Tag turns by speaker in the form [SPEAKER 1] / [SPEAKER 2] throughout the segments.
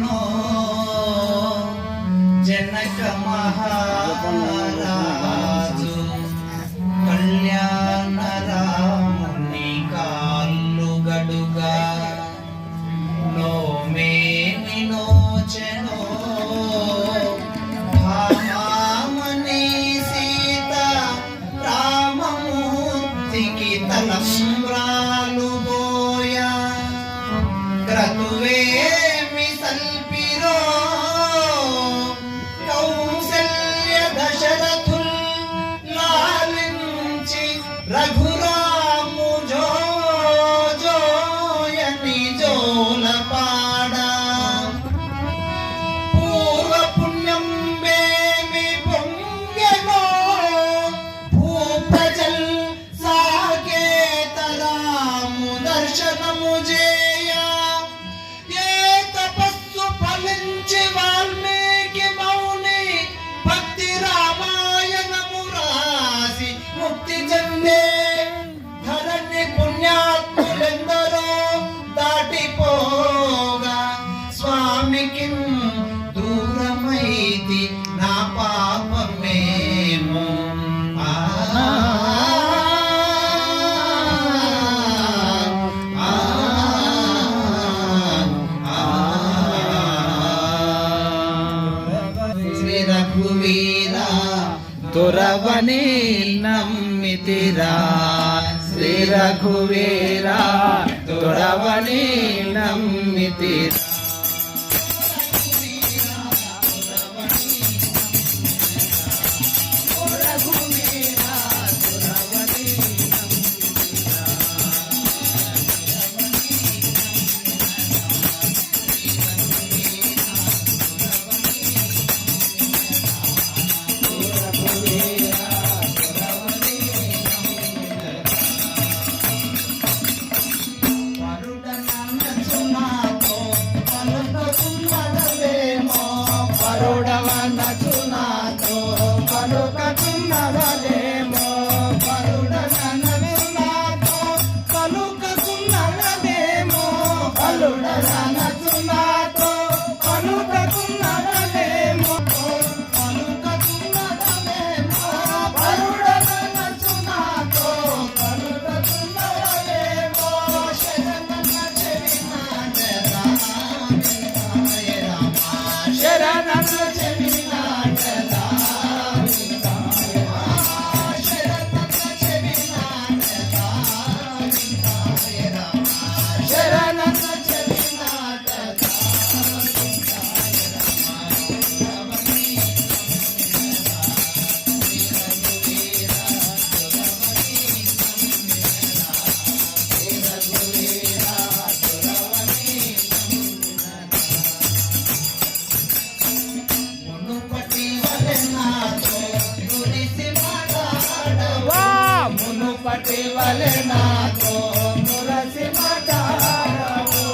[SPEAKER 1] ఎన్నో జనక మహారాజు కళ్యాణ రాముని కాళ్ళు గడుగా నోమేని నోచెనో భామామణి సీత రామమూర్తికి తలంబ్రాలు బోయా క్రతువేమి సల్పిరో కౌసల్య దశరథుల్ లాలించి రఘురాము జోయని జోలపాడా పూర్వ పుణ్యం బేమి పొంగెనో భూప్రజల్ సాకేతరాము దర్శనము జేయా ఏ తపస్సు ఫలించి వాల్మీకి మౌని భక్తి రామాయణము రాసి ముక్తి చెందే ధరణి పుణ్యాత్ములెందరో దాటిపోగా స్వామికి దూరమైతి నా పాపమేమో శ్రీ రఘువీరా తురవని నమ్మితిరా శ్రీ రఘువీరా తురవని నమ్మితిరా పరుడవనచునాతో పలుకచున్నదేమో పరుడనచునాతో పలుకచున్నదేమో పరుడనచునాతో పలుకచున్నదేమో పలుకచున్నదేమో పరుడనచునాతో పలుకచున్నదేమో శరణన్న చెవినాట శరణన్న మునుపటి వలె నాతో మురసి మాట్లాడవు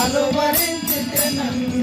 [SPEAKER 1] కలువరించితే నన్ను